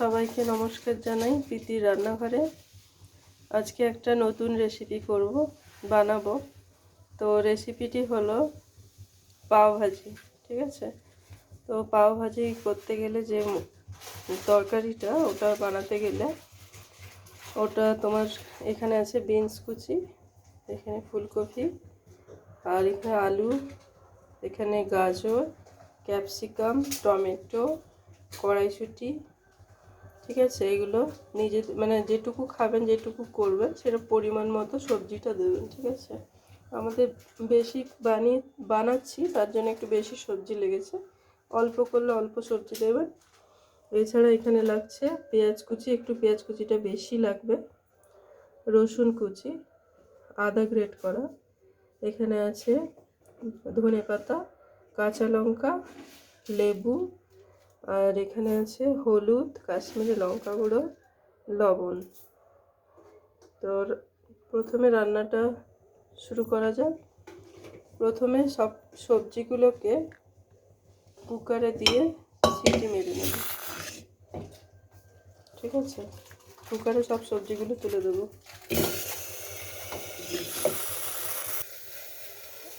সবাইকে নমস্কার জানাই প্রীতির রান্নাঘরে। আজকে একটা নতুন রেসিপি বানাবো। তো রেসিপিটি হলো পাও ভাজি। ঠিক আছে, তো পাও ভাজি করতে গেলে যে তরকারিটা ওটা বানাতে গেলে ওটা তোমার এখানে আছে বিনস কুচি, এখানে ফুলকপি, আর এখানে আলু, এখানে গাজর, ক্যাপসিকাম, টমেটো, কড়াইশুঁটি। ঠিক আছে, এগুলো নিজে মানে যেটুকু খাবেন যেটুকু করবেন সেটা পরিমাণ মতো সবজিটা দেবেন। ঠিক আছে, আমাদের বেশি বানাচ্ছি তার জন্য একটু বেশি সবজি লেগেছে, অল্প করলে অল্প সবজি দেবেন। এছাড়া এখানে লাগছে পেঁয়াজ কুচি, একটু পেঁয়াজ কুচিটা বেশি লাগবে, রসুন কুচি, আদা গ্রেট করা, এখানে আছে ধনে পাতা, কাঁচা লঙ্কা, লেবু, আর এখানে আছে হলুদ, কাশ্মীরি লঙ্কা গুঁড়ো, লবণ। তো প্রথমে রান্নাটা শুরু করা যাক। প্রথমে সব সবজিগুলোকে কুকারে দিয়ে সিটি মেরে নেব। ঠিক আছে, কুকারে সব সবজিগুলো তুলে দেবো।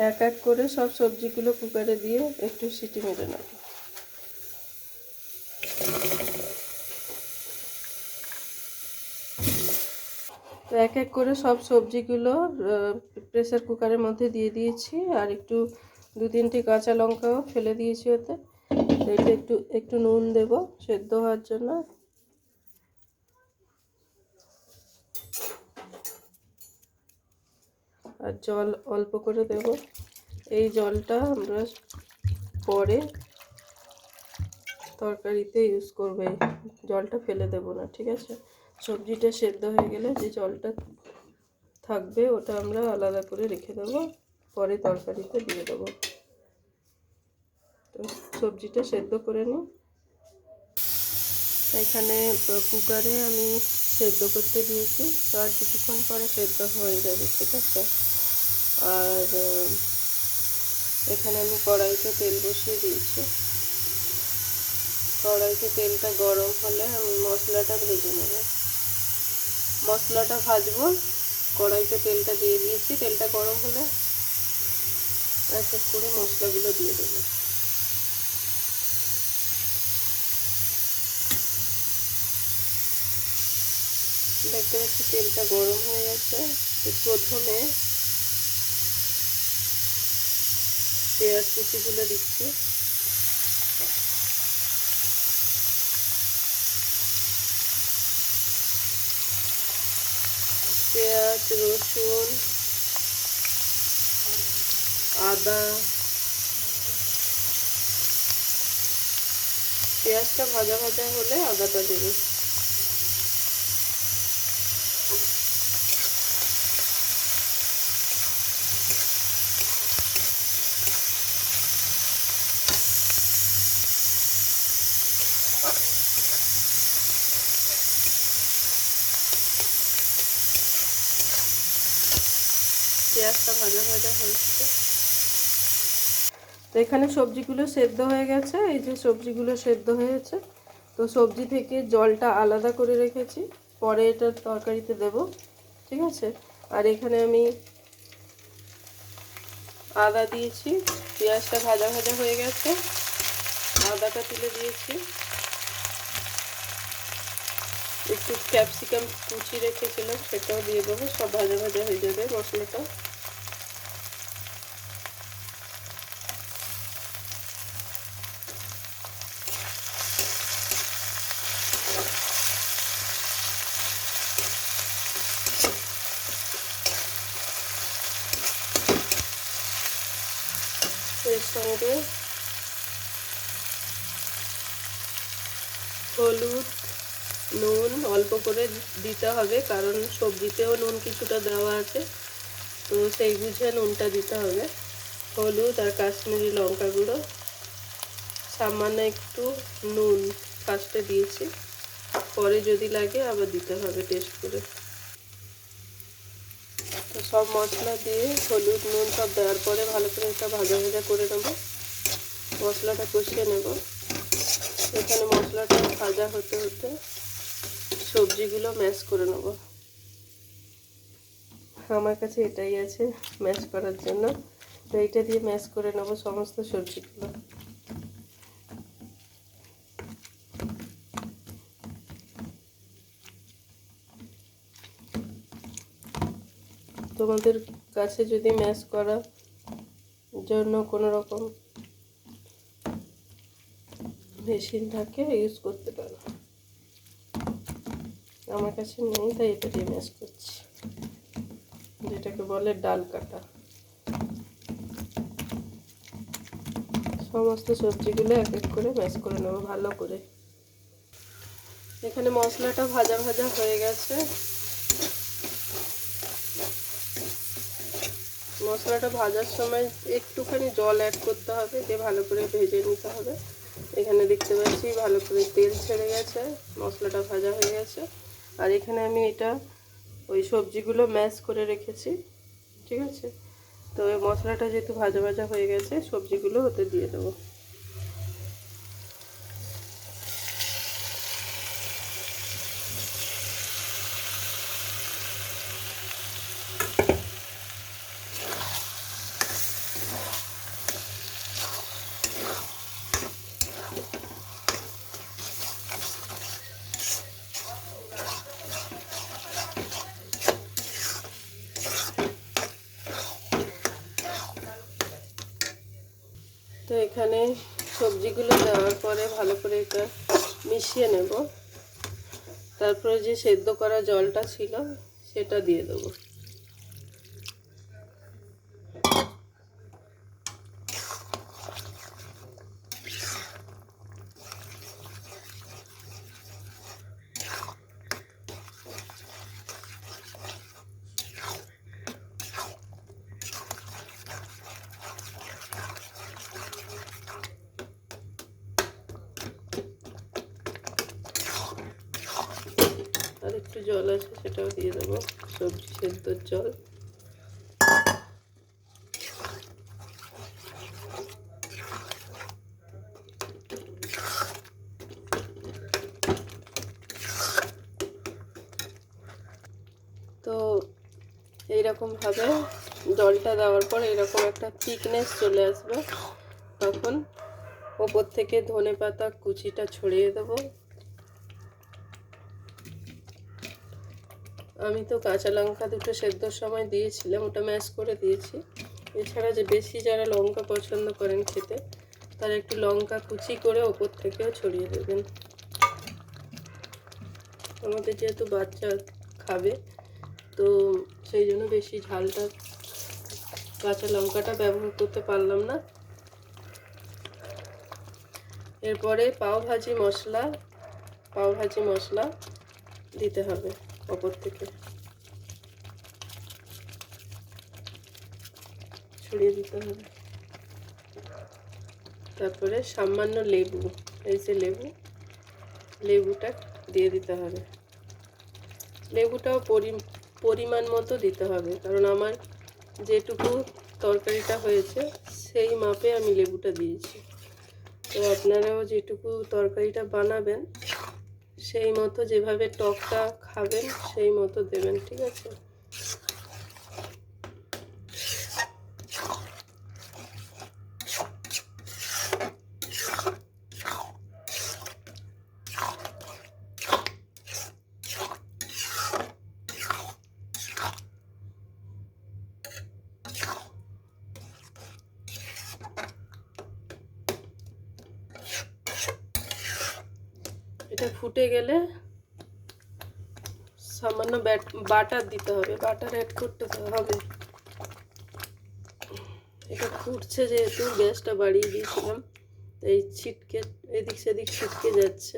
এক এক করে সব সবজিগুলো কুকারে দিয়ে একটু সিটি মেরে নেব। তো এক এক করে সব সবজিগুলো প্রেসার কুকারের মধ্যে দিয়ে দিয়েছি, আর একটু 2-3টি কাঁচা লঙ্কাও ফেলে দিয়েছি ওতে। এটা একটু নুন দেব সেদ্ধ হওয়ার জন্য। আর জল অল্প করে দেব। এই জলটা আমরা পরে তরকারিতে ইউজ করবে, জলটা ফেলে দেব না। ঠিক আছে, সবজিটা সেদ্ধ হয়ে গেলে যে জলটা থাকবে ওটা আমরা আলাদা করে রেখে দেব, পরে তরকারিতে দিয়ে দেবো। তো সবজিটা সেদ্ধ করে নিই। এখানে কুকারে আমি সেদ্ধ করতে দিয়েছি, তো আর কিছুক্ষণ পরে সেদ্ধ হয়ে যাবে। ঠিক আছে, আর এখানে আমি কড়াইতে তেল বসিয়ে দিয়েছি। কড়াইতে তেলটা গরম হলে আমি মশলাটা ভেজে নেব। মশলাটা ভাজবো, কড়াইতে তেলটা দিয়ে দিয়েছি। তেলটা গরম হলে এক এক করে মশলাগুলো দিয়ে দেবো। দেখতে পাচ্ছি তেলটা গরম হয়ে গেছে। প্রথমে পেঁয়াজ কুচিগুলো দিচ্ছি। পেঁয়াজ, রসুন, আদা, পেঁয়াজটা ভাজা ভাজা হলে আদাটা দেব। পেঁয়াজটা ভাজা ভাজা হচ্ছে। তো এখানে সবজিগুলো সেদ্ধ হয়ে গেছে। এই যে সবজিগুলো সেদ্ধ হয়েছে, তো সবজি থেকে জলটা আলাদা করে রেখেছি, পরে এটা তরকারিতে দেব। ঠিক আছে, আর এখানে আমি আদা দিয়েছি। পেঁয়াজটা ভাজা ভাজা হয়ে গেছে, আদাটা তুলে দিয়েছি। একটু ক্যাপসিকাম কুচি রেখেছিলাম সেটাও দিয়ে দেবো। সব ভাজা ভাজা হয়ে যাবে মশলাটা। এর সঙ্গে হলুদ, নুন অল্প করে দিতে হবে, কারণ সবজিতেও নুন কিছুটা দেওয়া আছে, তো সেই বুঝে নুনটা দিতে হবে। হলুদ আর কাশ্মীরি লঙ্কা গুঁড়ো, সামান্য একটু নুন ফার্স্টে দিয়েছি, পরে যদি লাগে আবার দিতে হবে টেস্ট করে। তো সব মশলা দিয়ে হলুদ নুন সব দেওয়ার পরে ভালো করে এটা ভাজা ভাজা করে নেব। মশলাটা কষিয়ে নেব। এখানে মশলাটা ভাজা হতে হতে সবজিগুলো ম্যাশ করে নেব। আমার কাছে এটাই আছে ম্যাশ করার জন্য, তো এইটা দিয়ে ম্যাশ করে নেব সমস্ত সবজিগুলো। তোমাদের কাছে যদি ম্যাশ করার জন্য কোনো রকম মেশিন থাকে ইউজ করতে পারো, আমার কাছে নেই তাই এটা দিয়ে ম্যাশ করছি, যেটাকে বলে ডাল কাটা। সমস্ত সবজিগুলো এক এক করে ম্যাশ করে নেব ভালো করে। এখানে মশলাটা ভাজা ভাজা হয়ে গেছে। মশলাটা ভাজার সময় একটুখানি জল অ্যাড করতে হবে, দিয়ে ভালো করে ভেজে নিতে হবে। এখানে দেখতে পাচ্ছি ভালো করে তেল ছেড়ে গেছে, মশলাটা ভাজা হয়ে গেছে। আর এখানে আমি এটা ওই সবজিগুলো ম্যাশ করে রেখেছি, ঠিক আছে। তো এই মশলাটা যেহেতু ভাজা ভাজা হয়ে গেছে, সবজিগুলো ওতে দিয়ে দেবো। তো এখানে সবজিগুলো দেওয়ার পরে ভালো করে এটা মিশিয়ে নেব। তারপরে যে সেদ্ধ করা জলটা ছিল সেটা দিয়ে দেবো। আর একটু জল আছে সেটাও দিয়ে দেবো, সবজি সেদ্ধর জল। তো এইরকমভাবে জলটা দেওয়ার পর এরকম একটা থিকনেস চলে আসবে, তখন ওপর থেকে ধনেপাতা কুচিটা ছড়িয়ে দেবো। আমি তো কাঁচা লঙ্কা দুটো সেদ্ধর সময় দিয়েছিলাম, ওটা ম্যাশ করে দিয়েছি। এছাড়া যে বেশি যারা লঙ্কা পছন্দ করেন খেতে, তারা একটু লঙ্কা কুচি করে ওপর থেকেও ছড়িয়ে দেবেন। আমাদের যেহেতু বাচ্চা খাবে, তো সেই জন্য বেশি ঝালটা কাঁচা লঙ্কাটা ব্যবহার করতে পারলাম না। এরপরে পাওভাজি মশলা দিতে হবে ওপর থেকে, ছড়িয়ে দিতে হবে। তারপরে সামান্য লেবু, এই যে লেবুটা দিয়ে দিতে হবে। লেবুটাও পরিমাণ মতো দিতে হবে, কারণ আমার যেটুকু তরকারিটা হয়েছে সেই মাপে আমি লেবুটা দিয়েছি। তো আপনারাও যেটুকু তরকারিটা বানাবেন সেই মতো, যেভাবে টকটা খাবেন সেই মতো দেবেন, ঠিক আছে। এটা ফুটে গেলে সামান্য বাটার দিতে হবে, বাটার অ্যাড করতে হবে। এটা ফুটছে যেহেতু, গ্যাসটা বাড়িয়ে দিয়েছিলাম, এই ছিটকে এদিক সেদিক ছিটকে যাচ্ছে,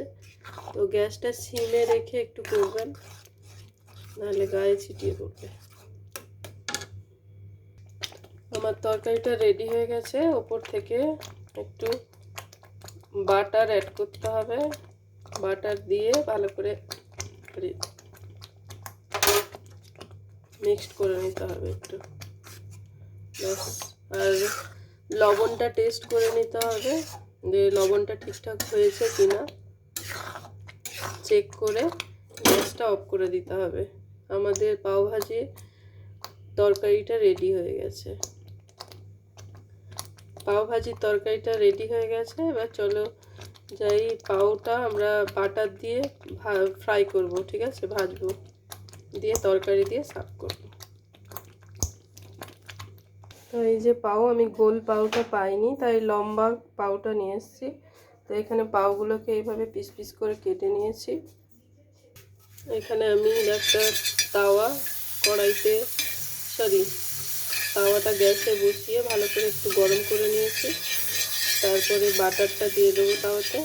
তো গ্যাসটা সিমে রেখে একটু করবেন, নাহলে গায়ে ছিটিয়ে পড়বে। আমার তরকারিটা রেডি হয়ে গেছে। ওপর থেকে একটু বাটার অ্যাড করতে হবে, বাটার দিয়ে ভালো করে মিক্সড করে নিতে হবে একটু, ব্যাস। আর লবণটা টেস্ট করে নিতে হবে, যে লবণটা ঠিকঠাক হয়েছে কিনা চেক করে গ্যাসটা অফ করে দিতে হবে। আমাদের পাওভাজির তরকারিটা রেডি হয়ে গেছে। পাওভাজির তরকারিটা রেডি হয়ে গেছে। এবার চলো যাই পাওটা আমরা বাটার দিয়ে ফ্রাই করব, ঠিক আছে, ভাজবো, দিয়ে তরকারি দিয়ে সার্ভ করব। তো এই যে পাও, আমি গোল পাওটা পাইনি তাই লম্বা পাওটা নিয়ে এসেছি। তো এখানে পাওগুলোকে এইভাবে পিস পিস করে কেটে নিয়েছি। এখানে আমি একটা কড়াইতে তাওয়াটা গ্যাসে বসিয়ে ভালো করে একটু গরম করে নিয়েছি। তারপরে বাটারটা দিয়ে দেবো তাওয়াতে,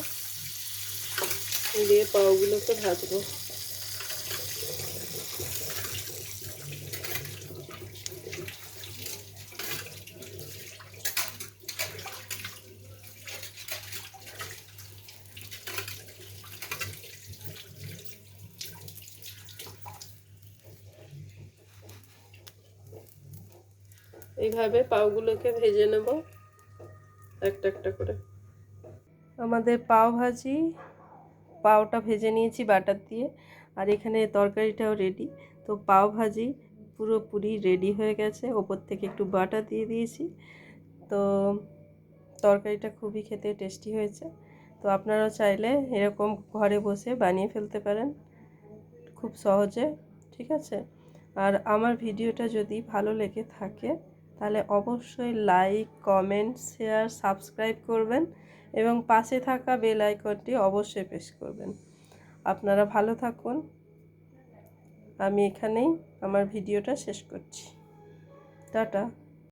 দিয়ে পাওগুলোকে ভাজবো। এইভাবে পাওগুলোকে ভেজে নেব একটা একটা করে। আমাদের পাওটা ভেজে নিয়েছি বাটার দিয়ে, আর এখানে তরকারিটাও রেডি। তো পাও ভাজি পুরোপুরি রেডি হয়ে গেছে। ওপর থেকে একটু বাটার দিয়ে দিয়েছি। তো তরকারিটা খুবই খেতে টেস্টি হয়েছে। তো আপনারাও চাইলে এরকম ঘরে বসে বানিয়ে ফেলতে পারেন খুব সহজে, ঠিক আছে। আর আমার ভিডিওটা যদি ভালো লেগে থাকে তাহলে অবশ্যই লাইক, কমেন্ট, শেয়ার, সাবস্ক্রাইব করবেন এবং পাশে থাকা বেল আইকনটি অবশ্যই প্রেস করবেন। আপনারা ভালো থাকুন। আমি এখানেই আমার ভিডিওটা শেষ করছি। টাটা।